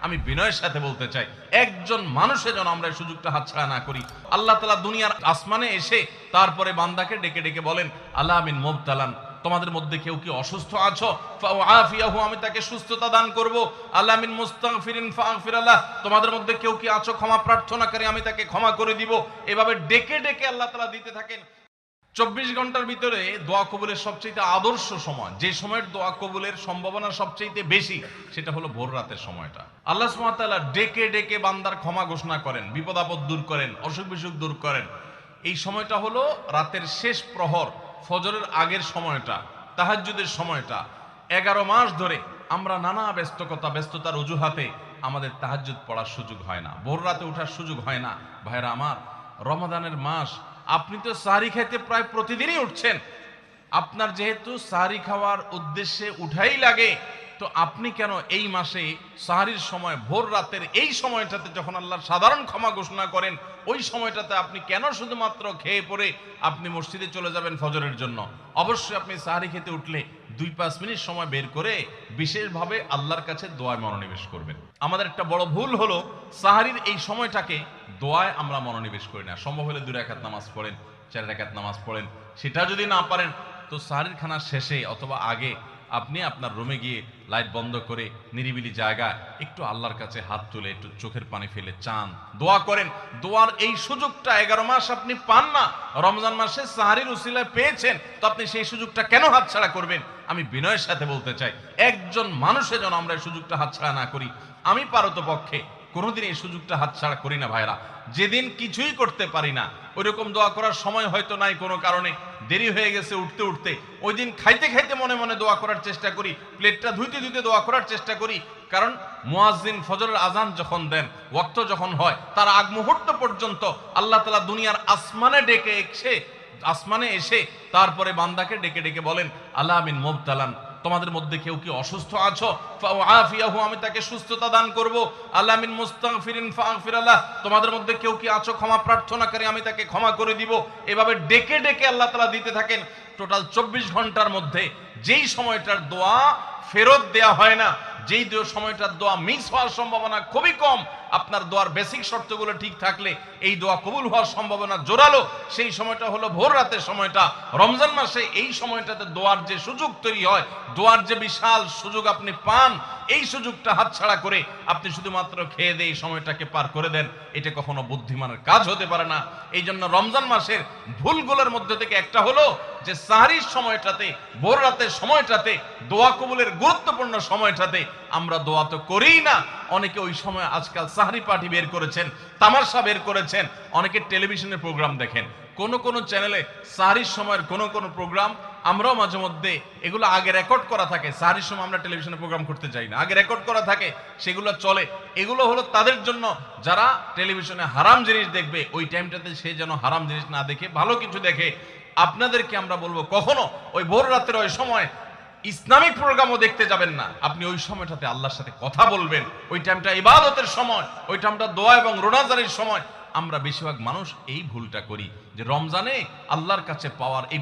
আমি বিনয়ের সাথে বলতে চাই, একজন মানুষের যেন আমরা এই সুযোগটা হাতছাড়া না করি। আল্লাহ তাআলা দুনিয়ার আসমানে এসে তারপরে বান্দাকে ডেকে ডেকে বলেন, আলা মিন মুবতালান, তোমাদের মধ্যে কেউ কি অসুস্থ আছো, ফাআফিয়াহু, আমি তাকে সুস্থতা দান করব। আলা মিন মুস্তাগফিরিন ফাগফির লাহ, তোমাদের মধ্যে কেউ কি আছো ক্ষমা প্রার্থনাকারী, আমি তাকে ক্ষমা করে দিব। এভাবে ডেকে ডেকে আল্লাহ তাআলা দিতে থাকেন। 24 ঘন্টার ভিতরে দোয়া কবুলের সবচেয়ে আদর্শ সময়, যে সময়ের দোয়া কবুলের সম্ভাবনা সবচেয়ে বেশি, সেটা হলো ভোর রাতের সময়টা। আল্লাহ সুবহানাহু ওয়া তাআলা ডেকে ডেকে বান্দার ক্ষমা ঘোষণা করেন, বিপদ আপদ দূর করেন, অসুখ বিসুখ দূর করেন। এই সময়টা হলো রাতের শেষ প্রহর, ফজরের আগের সময়টা, তাহাজ্জুদের সময়টা। 11 মাস ধরে আমরা নানা ব্যস্ততার অজুহাতে আমাদের তাহাজ্জুদ পড়ার সুযোগ হয় না, ভোর রাতে ওঠার সুযোগ হয় না। ভাইরা আমার, রমাদানের মাস, আপনি তো সাহরি খাইতে প্রায় প্রতিদিনই উঠছেন। আপনার যেহেতু সাহরি খাওয়ার উদ্দেশ্যে উঠাই লাগে, তো আপনি কেন এই মাসে সাহরির সময় ভোর রাতের এই সময়টাতে যখন আল্লাহর সাধারণ ক্ষমা ঘোষণা করেন, ওই সময়টাতে আপনি কেন শুধুমাত্র খেয়ে পরে আপনি মসজিদে চলে যাবেন ফজরের জন্য? অবশ্যই আপনি সাহরি খেতে উঠলে 2-5 মিনিট সময় বের করে বিশেষভাবে আল্লাহর কাছে দোয়ায় মনোনিবেশ করবেন। আমাদের একটা বড় ভুল হলো, সাহরির এই সময়টাকে দোয়ায় আমরা মনোনিবেশ করি না। সম্ভব হলে 2 রাকাত নামাজ পড়েন, 4 রাকাত নামাজ পড়েন। সেটা যদি না পারেন, তো সাহরির খানার শেষে অথবা আগে আপনি আপনার রুমে গিয়ে লাইট বন্ধ করে নিরিবিলি জায়গায় একটু আল্লাহর কাছে হাত তুলে একটু চোখের পানি ফেলে চান, দোয়া করেন। দোয়ার এই সুযোগটা 11 মাস আপনি পান না, রমজান মাসে সাহরির উসিলায় পেয়েছেন, তো আপনি সেই সুযোগটা কেন হাতছাড়া করবেন? আমি বিনয়ের সাথে বলতে চাই, একজন মানুষের যেন আমরা এই সুযোগটা হাতছাড়া না করি। আমি পারতপক্ষে কোনোদিন এই সুযোগটা হাতছাড়া করি না ভাইরা। যেদিন কিছুই করতে পারি না, ওইরকম দোয়া করার সময় হয়তো নাই, কোনো কারণে দেরি হয়ে গেছে উঠতে উঠতে, ওই দিন খাইতে খাইতে মনে মনে দোয়া করার চেষ্টা করি, প্লেটটা ধুইতে ধুইতে দোয়া করার চেষ্টা করি। কারণ মুয়াজ্জিন ফজরের আজান যখন দেন, ওয়াক্ত যখন হয়, তার আগ মুহূর্ত পর্যন্ত আল্লাহ তাআলা দুনিয়ার আসমানে এসে তারপরে বান্দাকে ডেকে ডেকে বলেন, আলা মিন মুবতালান, তোমাদের মধ্যে কেউ কি অসুস্থ আছো, ফাআফিয়াহু, আমি তাকে সুস্থতা দান করব। আলা মিন মুস্তাগফিরিন ফাগফির লাহ, তোমাদের মধ্যে কেউ কি আছো ক্ষমা প্রার্থনাকারী, আমি তাকে ক্ষমা করে দিব। এভাবে ডেকে ডেকে আল্লাহ তাআলা দিতে থাকেন। টোটাল 24 ঘন্টার মধ্যে যেই সময়টার দোয়া ফেরত দেয়া হয় না, যেই সময়টার দোয়া মিস হওয়ার সম্ভাবনা খুবই কম, আপনার দোয়ার বেসিক শর্তগুলো ঠিক থাকলে এই দোয়া কবুল হওয়ার সম্ভাবনা জোরালো, সেই সময়টা হলো ভোর রাতের সময়টা। রমজান মাসে এই সময়টাতে দোয়ার যে সুযোগ তৈরি হয়, দোয়ার যে বিশাল সুযোগ আপনি পান, এই সুযোগটা হাতছাড়া করে আপনি শুধুমাত্র খেয়ে দিয়ে এই সময়টাকে পার করে দেন, এটা কখনো বুদ্ধিমানের কাজ হতে পারে না। এই জন্য রমজান মাসের ভুলগুলোর মধ্যে থেকে একটা হলো যে সাহরির সময়টাতে, ভোর রাতের সময়টাতে, দোয়া কবুলের গুরুত্বপূর্ণ সময়টাতে আমরা দোয়া তো করিই না। অনেকে ওই সময় আজকাল সাহরি পার্টি বের করেছেন, তামাশা বের করেছেন, অনেকে টেলিভিশনের প্রোগ্রাম দেখেন। কোন চ্যানেলে সাহরির সময়ের কোন প্রোগ্রাম আমরাও মাঝে মধ্যে, এগুলো আগে রেকর্ড করা থাকে। সাহরির সময় আমরা টেলিভিশনে প্রোগ্রাম করতে চাই না, আগে রেকর্ড করা থাকে, সেগুলো চলে। এগুলো হলো তাদের জন্য যারা টেলিভিশনে হারাম জিনিস দেখবে, ওই টাইমটাতে সে যেন হারাম জিনিস না দেখে ভালো কিছু দেখে। আপনাদেরকে আমরা বলবো, কখনো ওই ভোর রাতের ওই সময় ইসলামিক প্রোগ্রামও দেখতে যাবেন না। আপনি ওই সময়টাতে আল্লাহর সাথে কথা বলবেন, ওই টাইমটা ইবাদতের সময়, ওই টাইমটা দোয়া এবং রোনাজারির সময়। আমরা বেশিরভাগ মানুষ এই ভুলটা করি যে রমজানে আল্লাহর কাছে পাওয়ার এই